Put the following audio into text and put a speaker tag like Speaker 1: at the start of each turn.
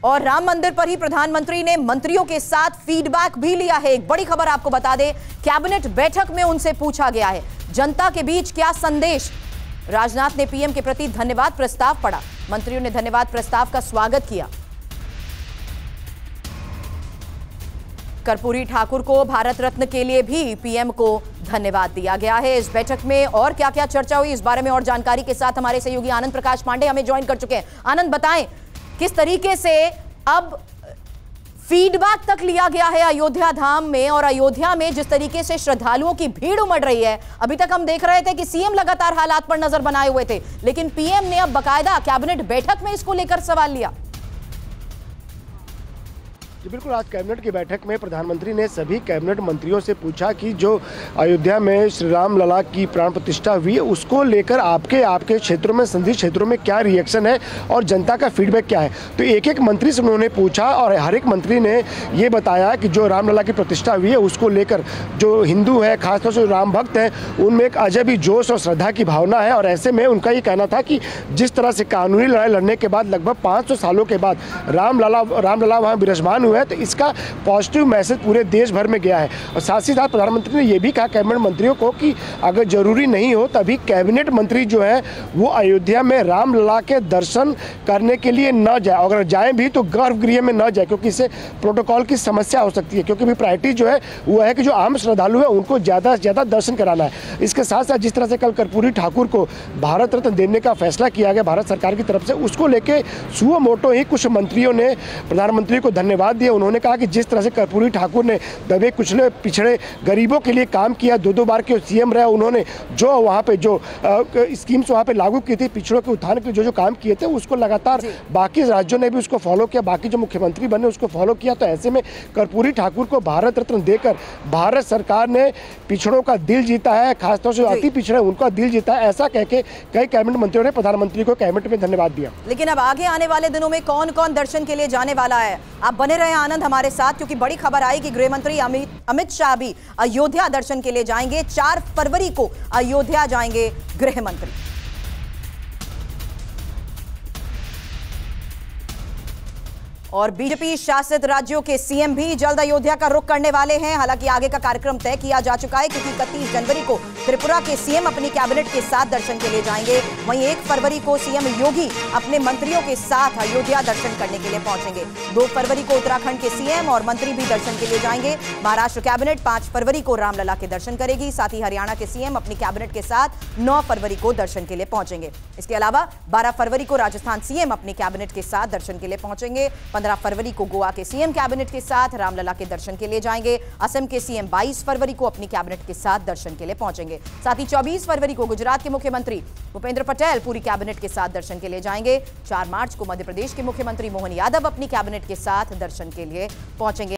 Speaker 1: और राम मंदिर पर ही प्रधानमंत्री ने मंत्रियों के साथ फीडबैक भी लिया है। एक बड़ी खबर आपको बता दें, कैबिनेट बैठक में उनसे पूछा गया है जनता के बीच क्या संदेश। राजनाथ ने पीएम के प्रति धन्यवाद प्रस्ताव पढ़ा। मंत्रियों ने धन्यवाद प्रस्ताव का स्वागत किया। कर्पूरी ठाकुर को भारत रत्न के लिए भी पीएम को धन्यवाद दिया गया है। इस बैठक में और क्या क्या चर्चा हुई, इस बारे में और जानकारी के साथ हमारे सहयोगी आनंद प्रकाश पांडे हमें ज्वाइन कर चुके हैं। आनंद, बताएं किस तरीके से अब फीडबैक तक लिया गया है अयोध्या धाम में, और अयोध्या में जिस तरीके से श्रद्धालुओं की भीड़ उमड़ रही है। अभी तक हम देख रहे थे कि सीएम लगातार हालात पर नजर बनाए हुए थे, लेकिन पीएम ने अब बाकायदा कैबिनेट बैठक में इसको लेकर सवाल लिया।
Speaker 2: जी बिल्कुल, आज कैबिनेट की बैठक में प्रधानमंत्री ने सभी कैबिनेट मंत्रियों से पूछा कि जो अयोध्या में श्री राम लला की प्राण प्रतिष्ठा हुई है उसको लेकर आपके क्षेत्रों में, संसदीय क्षेत्रों में क्या रिएक्शन है और जनता का फीडबैक क्या है। तो एक एक मंत्री से उन्होंने पूछा और हर एक मंत्री ने ये बताया कि जो राम लला की प्रतिष्ठा हुई है उसको लेकर जो हिंदू है, खासतौर से राम भक्त हैं, उनमें एक अजब ही जोश और श्रद्धा की भावना है। और ऐसे में उनका ये कहना था कि जिस तरह से कानूनी लड़ाई लड़ने के बाद लगभग 500 सालों के बाद राम लला वहाँ विराजमान हुआ है, तो इसका पॉजिटिव मैसेज पूरे देश भर में गया है। और साथ ही साथ प्रधानमंत्री ने यह भी कहा कैबिनेट मंत्रियों को कि अगर जरूरी नहीं हो तभी कैबिनेट मंत्री जो है वो अयोध्या में राम लला के दर्शन करने के लिए न जाए, अगर जाएं भी तो गर्भगृह में न जाए, क्योंकि इससे प्रोटोकॉल की समस्या हो सकती है। क्योंकि भी प्रायोरिटी जो है वो है कि जो आम श्रद्धालु है उनको ज़्यादा से ज़्यादा दर्शन कराना है। इसके साथ साथ जिस तरह से कल कर्पूरी ठाकुर को भारत रत्न देने का फैसला किया गया भारत सरकार की तरफ से, उसको लेकर सुओ मोटो ही कुछ मंत्रियों ने प्रधानमंत्री को धन्यवाद दिया। उन्होंने कहा कि जिस तरह से कर्पूरी ठाकुर ने दबे कुचले पिछड़े गरीबों के लिए काम किया, दो बार के सीएम रहे, उन्होंने जो वहाँ पे जो स्कीम्स वहाँ पे लागू की थी पिछड़ों के उत्थान के लिए जो काम किए थे उसको लगातार बाकी राज्यों ने भी उसको फॉलो किया, बाकी जो मुख्यमंत्री बने उसको फॉलो किया। तो ऐसे में कर्पूरी ठाकुर को भारत रत्न देकर भारत सरकार ने पिछड़ों का दिल जीता है, खासतौर से अति पिछड़े उनका दिल जीता है, ऐसा कह के कई कैबिनेट मंत्रियों ने प्रधानमंत्री को कैबिनेट में धन्यवाद दिया।
Speaker 1: लेकिन अब आगे आने वाले दिनों में कौन कौन दर्शन के लिए जाने वाला है, आप बने रहे आनंद हमारे साथ, क्योंकि बड़ी खबर आई कि गृह मंत्री अमित शाह भी अयोध्या दर्शन के लिए जाएंगे। 4 फरवरी को अयोध्या जाएंगे गृह मंत्री। और बीजेपी शासित राज्यों के सीएम भी जल्द अयोध्या का रुख करने वाले हैं। हालांकि आगे का कार्यक्रम तय किया जा चुका है, क्योंकि 31 जनवरी को त्रिपुरा के सीएम अपनी कैबिनेट के साथ दर्शन के लिए जाएंगे। वहीं 1 फरवरी को सीएम योगी अपने मंत्रियों के साथ अयोध्या दर्शन करने के लिए पहुंचेंगे। 2 फरवरी को उत्तराखंड के सीएम और मंत्री भी दर्शन के लिए जाएंगे। महाराष्ट्र कैबिनेट 5 फरवरी को रामलला के दर्शन करेगी। साथ ही हरियाणा के सीएम अपनी कैबिनेट के साथ 9 फरवरी को दर्शन के लिए पहुंचेंगे। इसके अलावा 12 फरवरी को राजस्थान सीएम अपनी कैबिनेट के साथ दर्शन के लिए पहुंचेंगे। 15 फरवरी को गोवा के सीएम कैबिनेट के साथ रामलला के दर्शन के लिए जाएंगे। असम के सीएम 22 फरवरी को अपनी कैबिनेट के साथ दर्शन के लिए पहुंचेंगे। साथ ही 24 फरवरी को गुजरात के मुख्यमंत्री भूपेंद्र पटेल पूरी कैबिनेट के साथ दर्शन के लिए जाएंगे। 4 मार्च को मध्य प्रदेश के मुख्यमंत्री मोहन यादव अपनी कैबिनेट के साथ दर्शन के लिए पहुंचेंगे।